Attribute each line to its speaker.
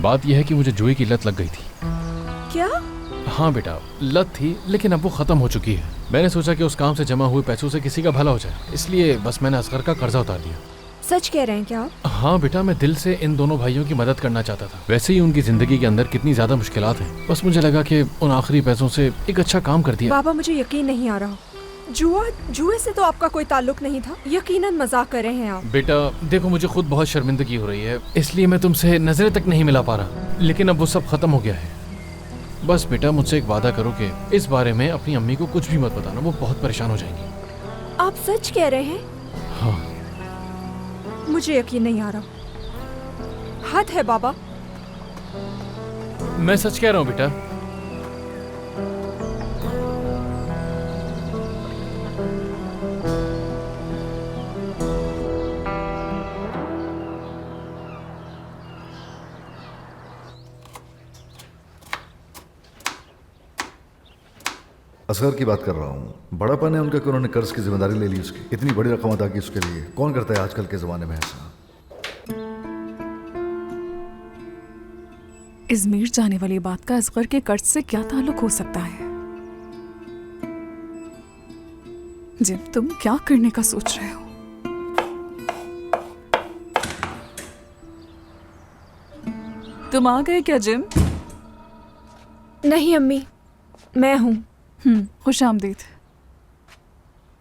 Speaker 1: बात यह है कि मुझे जुए की लत लग गई थी।
Speaker 2: क्या?
Speaker 1: हाँ बेटा, लत थी, लेकिन अब वो खत्म हो चुकी है। मैंने सोचा कि उस काम से जमा हुए पैसों से किसी का भला हो जाए, इसलिए बस मैंने असगर का कर्जा उतार दिया।
Speaker 2: सच कह रहे हैं क्या आप?
Speaker 1: हाँ बेटा, मैं दिल से इन दोनों भाइयों की मदद करना चाहता था। वैसे ही उनकी जिंदगी के अंदर कितनी ज्यादा मुश्किलात हैं, बस मुझे लगा कि उन आखिरी पैसों से एक अच्छा काम कर दिया।
Speaker 2: बाबा मुझे यकीन नहीं आ रहा। जुए से तो आपका कोई ताल्लुक नहीं था। यकीनन मजाक कर रहे हैं आप।
Speaker 1: बेटा देखो, मुझे खुद बहुत शर्मिंदगी हो रही है, इसलिए मैं तुमसे नजरें तक नहीं मिला पा रहा, लेकिन अब वो सब खत्म हो गया है। बस बेटा मुझसे एक वादा करो कि इस बारे में अपनी अम्मी को कुछ भी मत बताना, वो बहुत परेशान हो जाएंगी।
Speaker 2: आप सच कह रहे हैं?
Speaker 1: हाँ।
Speaker 2: मुझे यकीन नहीं आ रहा। हद है बाबा।
Speaker 1: मैं सच कह रहा हूँ बेटा।
Speaker 3: असगर की बात कर रहा हूँ। बड़ापन है उनका कि उन्होंने कर्ज की जिम्मेदारी ले ली उसकी। इतनी बड़ी रकम अदा की उसके लिए। कौन करता है आजकल के जमाने में ऐसा?
Speaker 4: इजमीर जाने वाली बात का असगर के कर्ज से क्या ताल्लुक हो सकता है? जिम, तुम क्या करने का सोच रहे हो? तुम आ गए क्या जिम?
Speaker 2: नहीं अम्मी, मैं हूँ।
Speaker 4: खुश आमदीद।